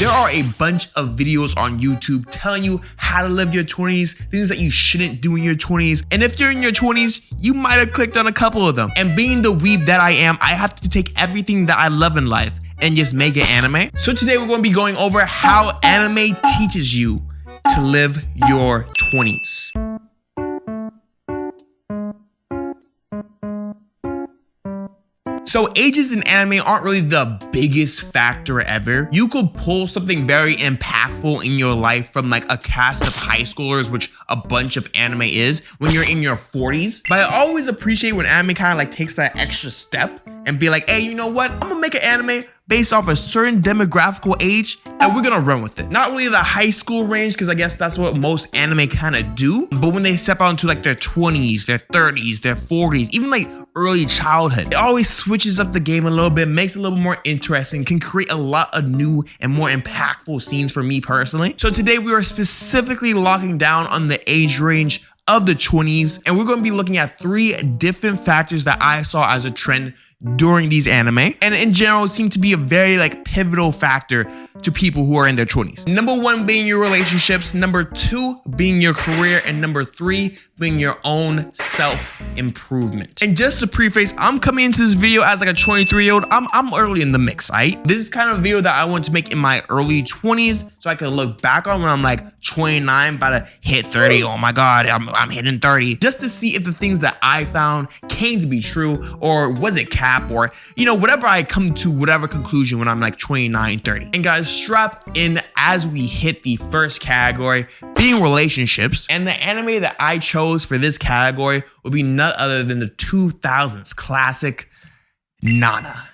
There are a bunch of videos on YouTube telling you how to live your 20s, things that you shouldn't do in your 20s. And if you're in your 20s, you might have clicked on a couple of them. And being the weeb that I am, I have to take everything that I love in life and just make it anime. So today we're going to be going over how anime teaches you to live your 20s. So ages in anime aren't really the biggest factor ever. You could pull something very impactful in your life from like a cast of high schoolers, which a bunch of anime is, when you're in your 40s. But I always appreciate when anime kind of like takes that extra step and be like, hey, you know what? I'm gonna make an anime based off a certain demographical age and we're gonna run with it. Not really the high school range, because I guess that's what most anime kind of do, but when they step out into like their 20s, their 30s, their 40s, even like early childhood, it always switches up the game a little bit, makes it a little more interesting, can create a lot of new and more impactful scenes for me personally. So today we are specifically locking down on the age range of the 20s, and we're going to be looking at 3 different factors that I saw as a trend during these anime, and in general seem to be a very like pivotal factor to people who are in their 20s. Number 1 being your relationships, number 2 being your career, and number 3 being your own self-improvement. And just to preface, I'm coming into this video as like a 23-year-old. I'm early in the mix, right? This is kind of a video that I want to make in my early 20s so I can look back on when I'm like 29, about to hit 30. Oh my God, I'm hitting 30. Just to see if the things that I found came to be true, or was it cap, or, you know, whatever I come to, whatever conclusion when I'm like 29, 30. And guys, strap in as we hit the first category, being relationships. And the anime that I chose for this category will be none other than the 2000s classic Nana.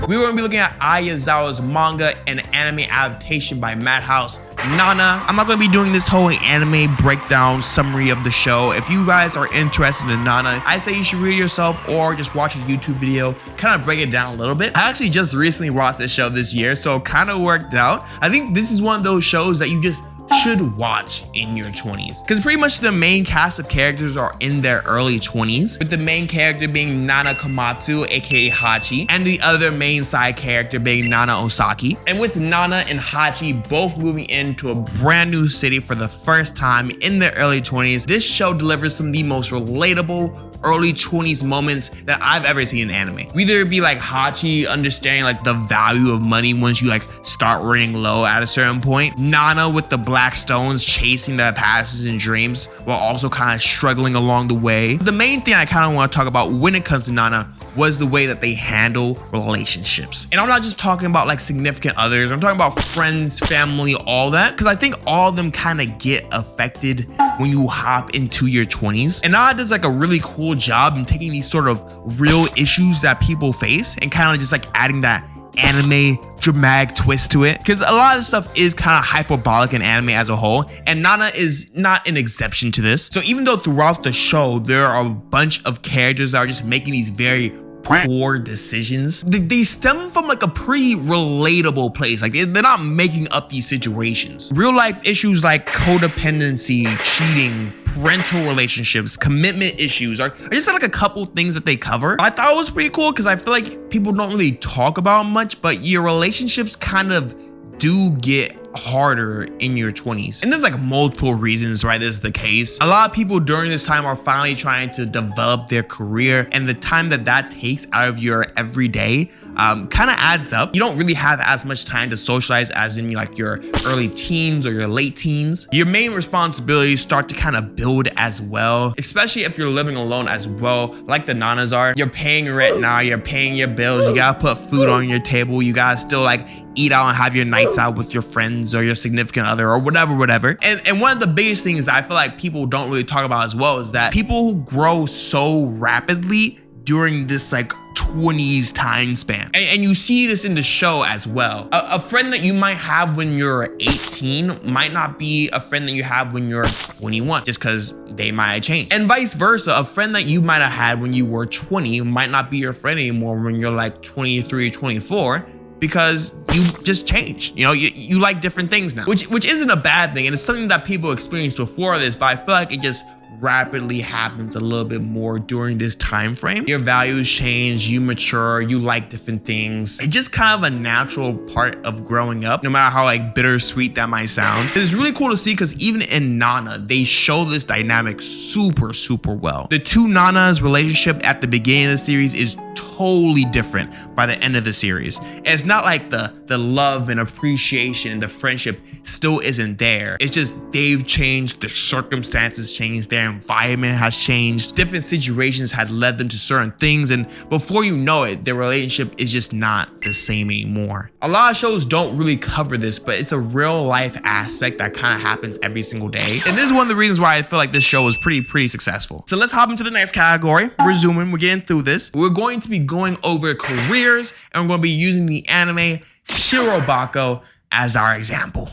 We are going to be looking at Ayazawa's manga and anime adaptation by Madhouse, Nana. I'm not going to be doing this whole anime breakdown summary of the show. If you guys are interested in Nana, I say you should read it yourself or just watch a YouTube video, kind of break it down a little bit. I actually just recently watched this show this year, so it kind of worked out. I think this is one of those shows that you just should watch in your 20s, because pretty much the main cast of characters are in their early 20s, with the main character being Nana Komatsu, aka Hachi, and the other main side character being Nana Osaki. And with Nana and Hachi both moving into a brand new city for the first time in their early 20s, this show delivers some of the most relatable early 20s moments that I've ever seen in anime. Whether it be like Hachi understanding like the value of money once you like start running low at a certain point, Nana with the black stones chasing the passions and dreams while also kind of struggling along the way. The main thing I kind of want to talk about when it comes to Nana was the way that they handle relationships. And I'm not just talking about like significant others, I'm talking about friends, family, all that, because I think all of them kind of get affected when you hop into your 20s. And Nana does like a really cool job in taking these sort of real issues that people face and kind of just like adding that anime dramatic twist to it, because a lot of stuff is kind of hyperbolic in anime as a whole, and Nana is not an exception to this. So even though throughout the show there are a bunch of characters that are just making these very poor decisions, they stem from like a pretty relatable place. Like they're not making up these situations. Real life issues like codependency, cheating, parental relationships, commitment issues are just like a couple things that they cover. I thought it was pretty cool because I feel like people don't really talk about much, but your relationships kind of do get harder in your 20s. And there's like multiple reasons why this is the case. A lot of people during this time are finally trying to develop their career, and the time that takes out of your everyday kind of adds up. You don't really have as much time to socialize as in like your early teens or your late teens. Your main responsibilities start to kind of build as well, especially if you're living alone as well, like the Nanas are. You're paying rent now, you're paying your bills, you gotta put food on your table, you gotta still like eat out and have your nights out with your friends or your significant other or whatever. And one of the biggest things that I feel like people don't really talk about as well is that people who grow so rapidly during this like 20s time span, and you see this in the show as well. A friend that you might have when you're 18 might not be a friend that you have when you're 21, just because they might have changed, and vice versa. A friend that you might have had when you were 20 might not be your friend anymore when you're like 23, 24, because you just changed. You know, you like different things now, which isn't a bad thing, and it's something that people experienced before this, but I feel like it just rapidly happens a little bit more during this time frame. Your values change, you mature, you like different things. It's just kind of a natural part of growing up, no matter how like bittersweet that might sound. It's really cool to see because even in Nana, they show this dynamic super well. The two Nanas relationship at the beginning of the series is totally different by the end of the series. And it's not like the love and appreciation and the friendship still isn't there. It's just they've changed, the circumstances changed, their environment has changed, different situations had led them to certain things, and before you know it, their relationship is just not the same anymore. A lot of shows don't really cover this, but it's a real life aspect that kind of happens every single day. And this is one of the reasons why I feel like this show is pretty successful. So let's hop into the next category. Resuming, we're getting through this. We're going to be going over careers, and we're going to be using the anime Shirobako as our example.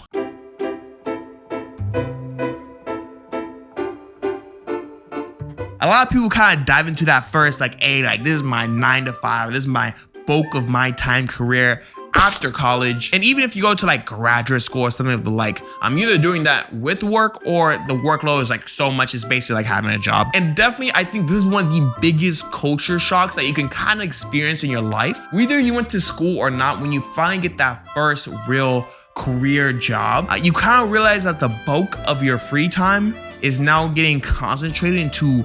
A lot of people kind of dive into that first, like, hey, like this is my 9 to 5, this is my bulk of my time career after college. And even if you go to like graduate school or something of the like, I'm either doing that with work or the workload is like so much, it's basically like having a job. And definitely, I think this is one of the biggest culture shocks that you can kind of experience in your life. Whether you went to school or not, when you finally get that first real career job, you kind of realize that the bulk of your free time is now getting concentrated into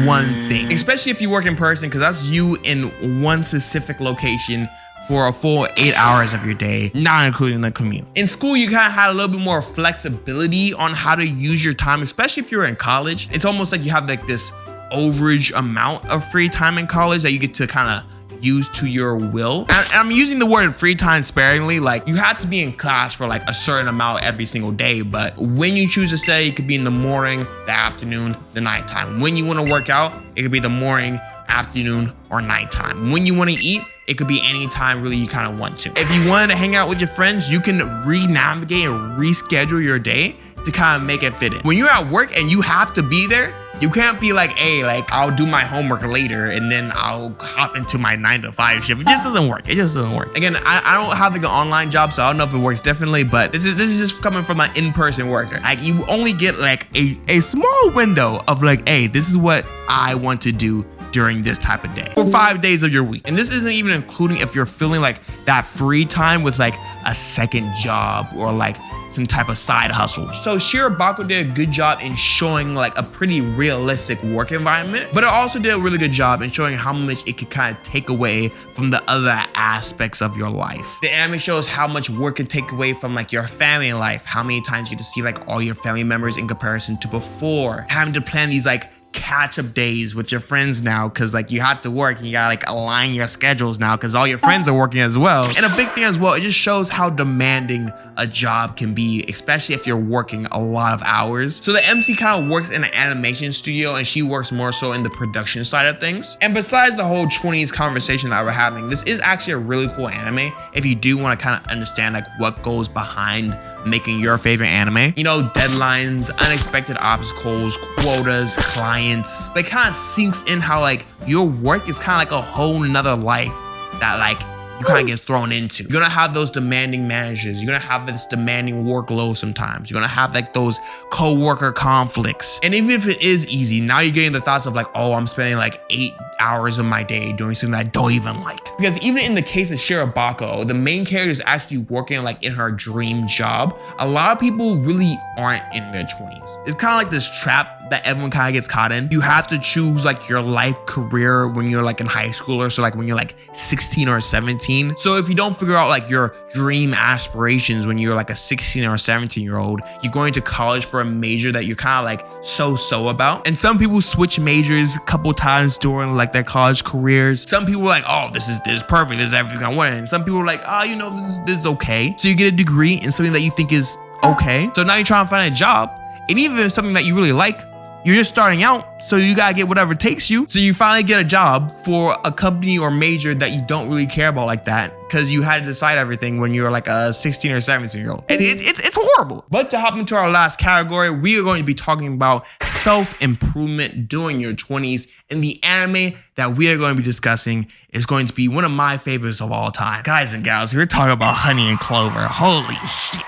one thing, especially if you work in person, because that's you in one specific location for a full 8 hours of your day, not including the commute. In school, you kind of had a little bit more flexibility on how to use your time, especially if you're in college. It's almost like you have like this overage amount of free time in college that you get to kind of use to your will. And I'm using the word free time sparingly, like you have to be in class for like a certain amount every single day, but when you choose to study, it could be in the morning, the afternoon, the nighttime. When you want to work out, it could be the morning, afternoon, or nighttime. When you want to eat, it could be any time really you kind of want to. If you wanted to hang out with your friends, you can re-navigate and reschedule your day to kind of make it fit in. When you're at work and you have to be there, you can't be like, hey, like I'll do my homework later and then I'll hop into my 9 to 5 shift. It just doesn't work. It just doesn't work. Again, I don't have like an online job, so I don't know if it works differently, but this is just coming from an in-person worker. Like you only get like a small window of like, hey, this is what I want to do during this type of day for 5 days of your week. And this isn't even including if you're feeling like that free time with like a second job or like some type of side hustle. So Shirobako did a good job in showing like a pretty realistic work environment, but it also did a really good job in showing how much it could kind of take away from the other aspects of your life. The anime shows how much work can take away from like your family life, how many times you get to see like all your family members in comparison to before, having to plan these like catch-up days with your friends now because like you have to work and you gotta like align your schedules now because all your friends are working as well. And a big thing as well, it just shows how demanding a job can be, especially if you're working a lot of hours. So the MC kind of works in an animation studio and she works more so in the production side of things. And besides the whole 20s conversation that we're having, this is actually a really cool anime if you do want to kind of understand like what goes behind making your favorite anime. You know, deadlines, unexpected obstacles, quotas, clients. It kind of sinks in how like your work is kind of like a whole nother life that like you kind of get thrown into. You're gonna have those demanding managers. You're gonna have this demanding workload sometimes. You're gonna have like those co-worker conflicts. And even if it is easy, now you're getting the thoughts of like, oh, I'm spending like 8 hours of my day doing something that I don't even like. Because even in the case of Shirobako, the main character is actually working like in her dream job. A lot of people really aren't in their 20s. It's kind of like this trap that everyone kind of gets caught in. You have to choose like your life career when you're like in high school or so like when you're like 16 or 17. So if you don't figure out like your dream aspirations when you're like a 16 or 17-year-old, you're going to college for a major that you're kind of like so about. And some people switch majors a couple times during like their college careers. Some people are like, oh, this is perfect, this is everything I want. And some people are like, oh, you know, this is okay. So you get a degree in something that you think is okay. So now you're trying to find a job, and even if it's something that you really like, you're just starting out, so you gotta get whatever takes you. So you finally get a job for a company or major that you don't really care about like that, because you had to decide everything when you were like a 16 or 17-year-old. And it's horrible. But to hop into our last category, we are going to be talking about self-improvement during your 20s. And the anime that we are going to be discussing is going to be one of my favorites of all time. Guys and gals, we're talking about Honey and Clover. Holy shit.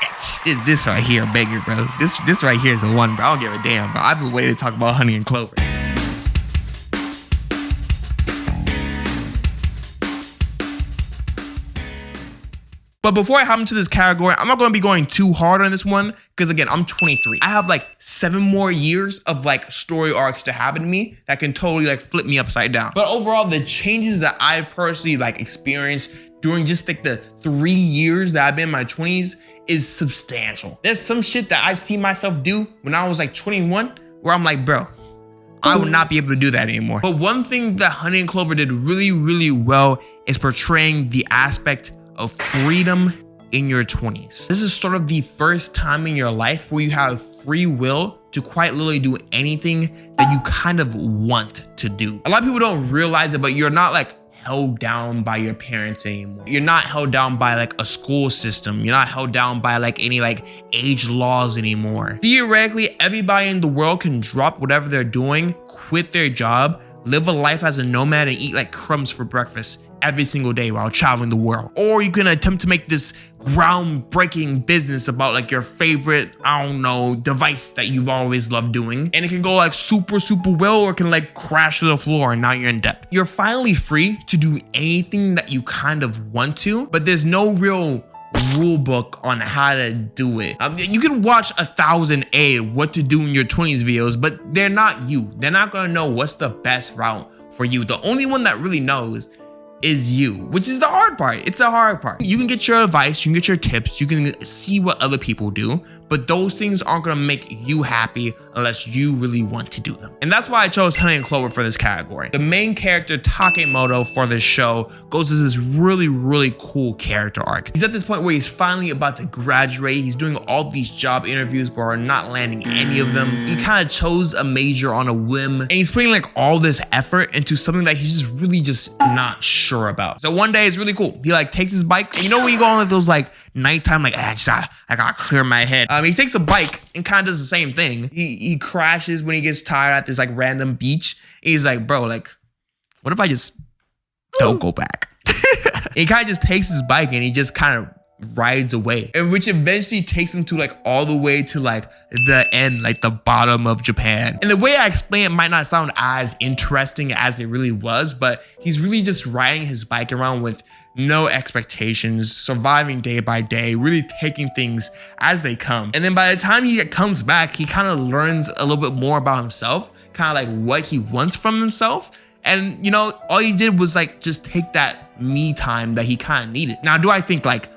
It's this right here, banger, bro. This right here is the one, bro. I don't give a damn, bro. I've been waiting to talk about Honey and Clover. But before I hop into this category, I'm not going to be going too hard on this one because, again, I'm 23. I have like 7 more years of like story arcs to happen to me that can totally like flip me upside down. But overall, the changes that I've personally like experienced during just like the 3 years that I've been in my 20s is substantial. There's some shit that I've seen myself do when I was like 21 where I'm like, bro, I would not be able to do that anymore. But one thing that Honey and Clover did really, really well is portraying the aspect of freedom in your 20s. This is sort of the first time in your life where you have free will to quite literally do anything that you kind of want to do. A lot of people don't realize it, but you're not like held down by your parents anymore. You're not held down by like a school system. You're not held down by like any like age laws anymore. Theoretically, everybody in the world can drop whatever they're doing, quit their job, live a life as a nomad and eat like crumbs for breakfast every single day while traveling the world. Or you can attempt to make this groundbreaking business about like your favorite, I don't know, device that you've always loved doing. And it can go like super, super well, or it can like crash to the floor and now you're in debt. You're finally free to do anything that you kind of want to, but there's no real rule book on how to do it. You can watch 1000 what to do in your 20s videos, but they're not you. They're not gonna know what's the best route for you. The only one that really knows is you, which is the hard part. It's the hard part. You can get your advice, you can get your tips, you can see what other people do, but those things aren't gonna make you happy unless you really want to do them. And that's why I chose Honey and Clover for this category. The main character, Takemoto, for this show goes to this really, really cool character arc. He's at this point where he's finally about to graduate. He's doing all these job interviews but are not landing any of them. He kind of chose a major on a whim, and he's putting like all this effort into something that he's just really just not sure about. So one day it's really cool. He like takes his bike, and you know when you go on like those like nighttime, like I gotta clear my head. He takes a bike and kind of does the same thing. He crashes when he gets tired at this like random beach. He's like, bro, like, what if I just don't go back? He kind of just takes his bike and he just kind of rides away, and which eventually takes him to like all the way to like the end, like the bottom of Japan. And the way I explain it might not sound as interesting as it really was, but he's really just riding his bike around with no expectations, surviving day by day, really taking things as they come. And then by the time he comes back, he kind of learns a little bit more about himself, kind of like what he wants from himself. And you know, all he did was like just take that me time that he kind of needed. Now, do I think like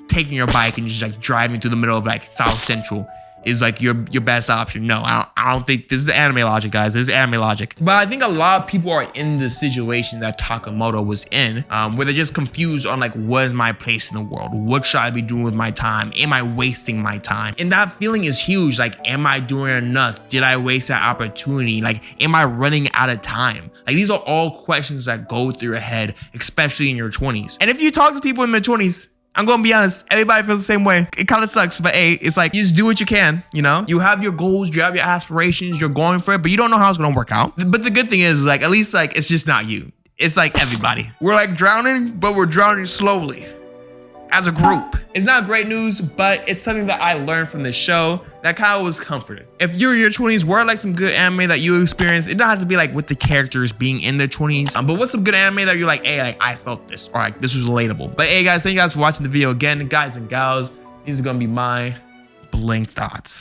taking your bike and just like driving through the middle of like South Central is like your best option? No, I don't think. This is anime logic, guys. This is anime logic. But I think a lot of people are in the situation that Takemoto was in, where they're just confused on like, what is my place in the world? What should I be doing with my time? Am I wasting my time? And that feeling is huge. Like, am I doing enough? Did I waste that opportunity? Like, am I running out of time? Like, these are all questions that go through your head, especially in your 20s. And if you talk to people in their 20s, I'm gonna be honest, everybody feels the same way. It kind of sucks, but hey, it's like, you just do what you can, you know? You have your goals, you have your aspirations, you're going for it, but you don't know how it's gonna work out. But the good thing is, like, at least like, it's just not you. It's like everybody. We're like drowning, but we're drowning slowly as a group. It's not great news, but it's something that I learned from this show that kind of was comforting. If you're in your 20s, what are like some good anime that you experienced? It doesn't have to be like with the characters being in their 20s, but what's some good anime that you're like, hey, like I felt this, or like this was relatable. But hey guys, thank you guys for watching the video again. Guys and gals, these are gonna be my blank thoughts.